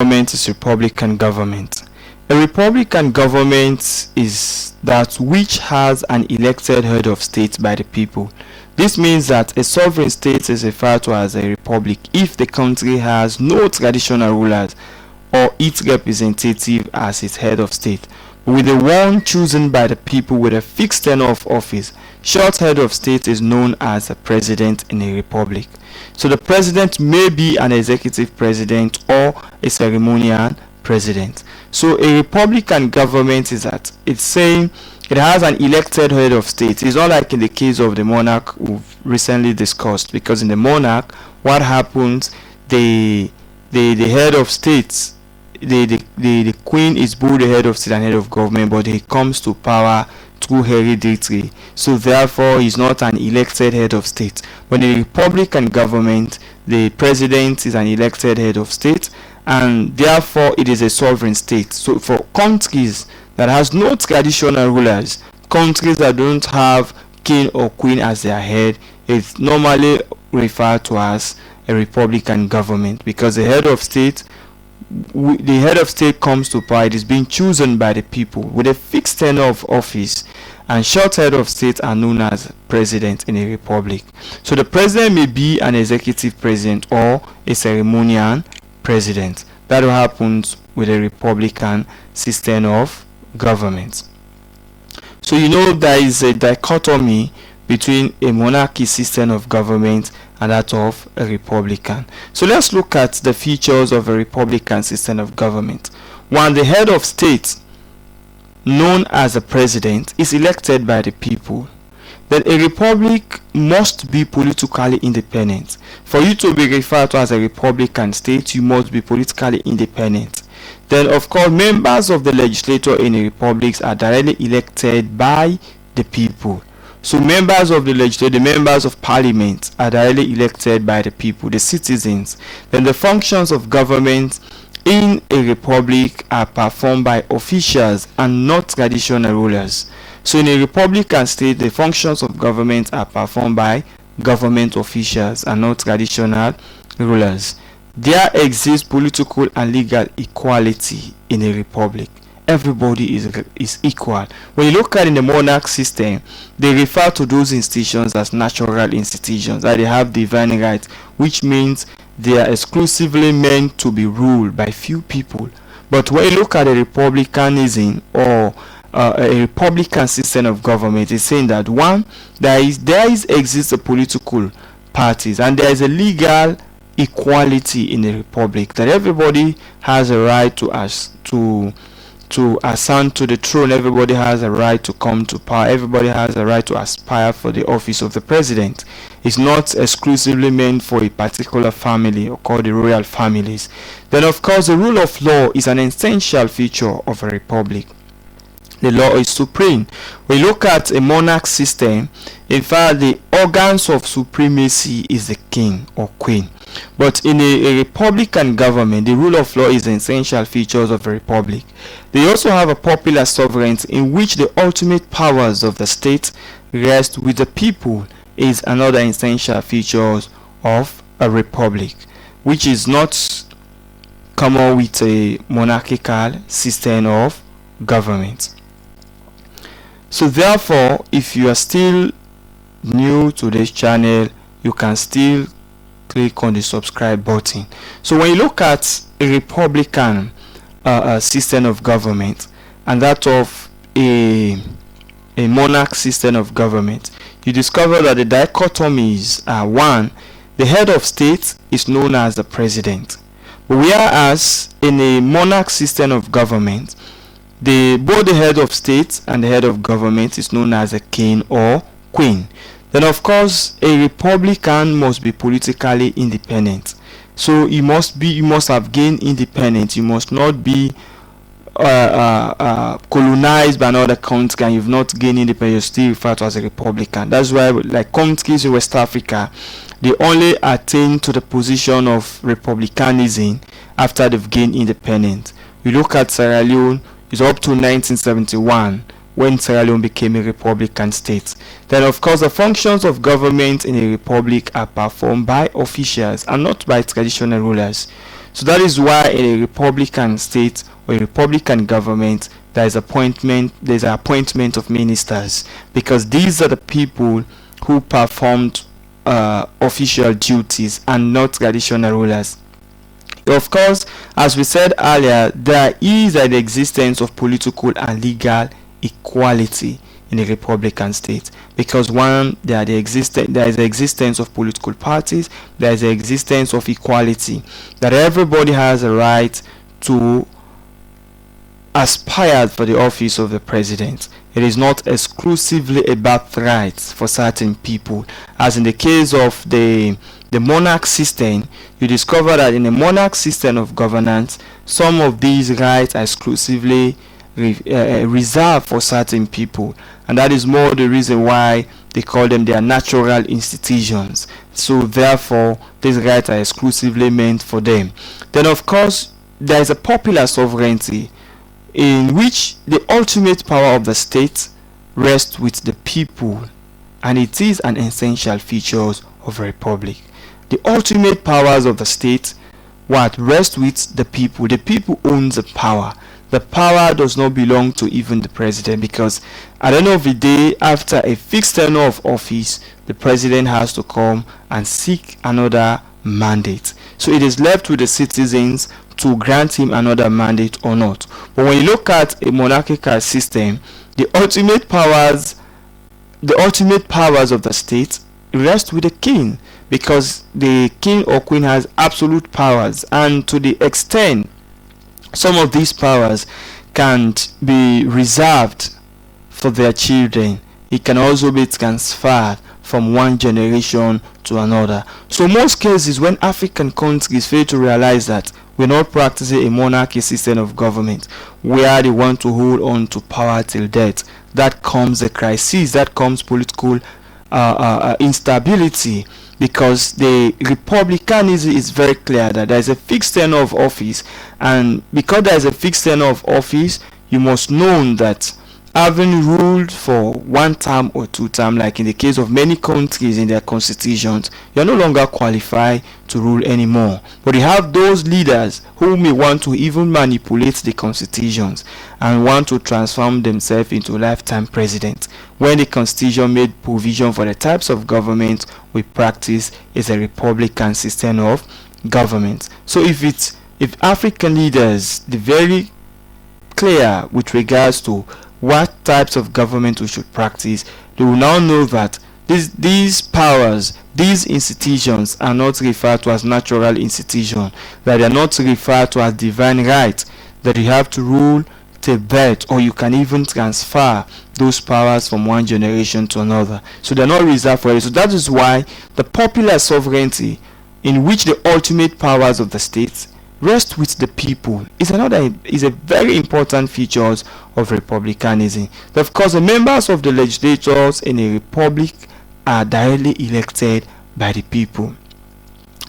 government is Republican government. A Republican government is that which has an elected head of state by the people. This means that a sovereign state is referred to as a republic if the country has no traditional rulers or its representative as its head of state, with the one chosen by the people with a fixed tenure of office. Short head of state is known as a president in a republic. So the president may be an executive president or a ceremonial president. So a Republican government is that it's saying it has an elected head of state. It's not like in the case of the monarch we've recently discussed, because in the monarch, what happens, the head of state, the queen is both the head of state and head of government, but he comes to power through hereditary, so therefore he's not an elected head of state. But in a Republican government, the president is an elected head of state, and therefore it is a sovereign state. So for countries that has no traditional rulers, countries that don't have king or queen as their head, it's normally referred to as a Republican government, because the head of state comes to power. It is being chosen by the people with a fixed tenure of office, and short head of state are known as president in a republic. So the president may be an executive president or a ceremonial president. That happens with a Republican system of government. So you know there is a dichotomy between a monarchy system of government and that of a Republican. So let's look at the features of a Republican system of government. One, the head of state, known as a president, is elected by the people. Then a republic must be politically independent. For you to be referred to as a Republican state, you must be politically independent. Then of course, members of the legislature in a republic are directly elected by the people. So members of the legislature, the members of parliament, are directly elected by the people, the citizens. Then the functions of government in a republic are performed by officials and not traditional rulers. So in a Republican state, the functions of government are performed by government officials and not traditional rulers. There exists political and legal equality in a republic. Everybody is equal. When you look at in the monarch system, they refer to those institutions as natural institutions, that they have divine rights, which means they are exclusively meant to be ruled by few people. But when you look at a republicanism or a republican system of government, is saying that one, there exists a political parties and there is a legal equality in the republic, that everybody has a right to ascend to the throne, everybody has a right to come to power, everybody has a right to aspire for the office of the president. It's not exclusively meant for a particular family or called the royal families. Then of course the rule of law is an essential feature of a republic. The law is supreme. When you look at a monarch system, in fact the organs of supremacy is the king or queen. But in a republican government, the rule of law is the essential features of a republic. They also have a popular sovereignty in which the ultimate powers of the state rest with the people, is another essential features of a republic, which is not common with a monarchical system of government. So therefore, if you are still new to this channel, you can still click on the subscribe button. So when you look at a republican system of government and that of a monarch system of government, you discover that the dichotomies are: one, the head of state is known as the president, whereas in a monarch system of government, both the head of state and the head of government is known as a king or queen. Then of course a republican must be politically independent. So you must have gained independence. You must not be colonized by another country and you've not gained independence. You're still referred to as a republican. That's why like countries in West Africa, they only attain to the position of republicanism after they've gained independence. We look at Sierra Leone, it's up to 1971 when Sierra Leone became a republican state. Then of course the functions of government in a republic are performed by officials and not by traditional rulers. So that is why in a Republican state or a Republican government, there's an appointment of ministers, because these are the people who performed official duties and not traditional rulers. Of course, as we said earlier, there is an existence of political and legal equality in a Republican state, because one, there is the existence of political parties, there is the existence of equality, that everybody has a right to aspire for the office of the president. It is not exclusively a birthright for certain people, as in the case of the monarch system. You discover that in the monarch system of governance, some of these rights are exclusively reserved for certain people, and that is more the reason why they call them their natural institutions. So therefore these rights are exclusively meant for them. Then of course there is a popular sovereignty, in which the ultimate power of the state rests with the people, and it is an essential feature of a republic. The ultimate powers of the state rest with the people. The people owns the power. The power does not belong to even the president, because at the end of the day, after a fixed tenure of office, the president has to come and seek another mandate. So it is left with the citizens to grant him another mandate or not. But when you look at a monarchical system, the ultimate powers of the state rest with the king, because the king or queen has absolute powers, and to the extent some of these powers can't be reserved for their children, it can also be transferred from one generation to another. So most cases, when African countries fail to realize that we're not practicing a monarchy system of government where they want to hold on to power till death, that comes a crisis, that comes political instability, because the republicanism is very clear that there is a fixed tenure of office, and because there is a fixed tenure of office, you must know that having ruled for 1 term or 2 term, like in the case of many countries in their constitutions, you are no longer qualified to rule anymore. But you have those leaders who may want to even manipulate the constitutions and want to transform themselves into lifetime presidents, when the constitution made provision for the types of government we practice is a republican system of government. So if African leaders, they're very clear with regards to what types of government we should practice, they will now know that these powers, these institutions are not referred to as natural institutions, that they are not referred to as divine right, that you have to rule till death, or you can even transfer those powers from one generation to another. So they are not reserved for it. So that is why the popular sovereignty, in which the ultimate powers of the states rest with the people, is a very important feature of republicanism. Of course, the members of the legislatures in a republic are directly elected by the people.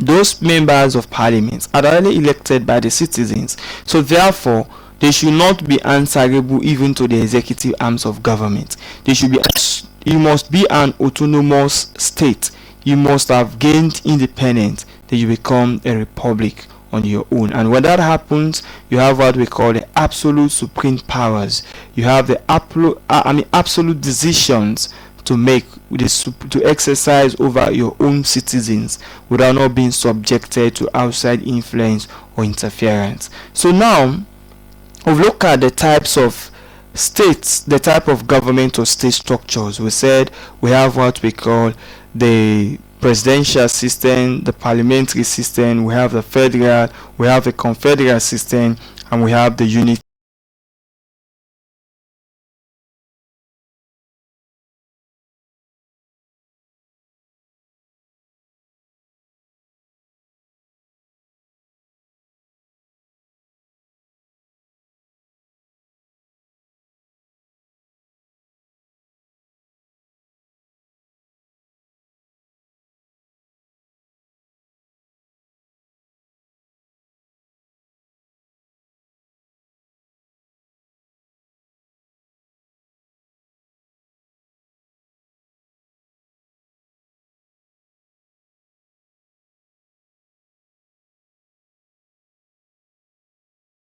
Those members of parliament are directly elected by the citizens. So therefore, they should not be answerable even to the executive arms of government. You must be an autonomous state. You must have gained independence, then you become a republic on your own. And when that happens, you have what we call the absolute supreme powers. You have the absolute decisions to make, to exercise over your own citizens without not being subjected to outside influence or interference. So now we've looked at the types of states, the type of government or state structures. We said we have what we call the presidential system, the parliamentary system, we have the federal, we have the confederal system, and we have the unity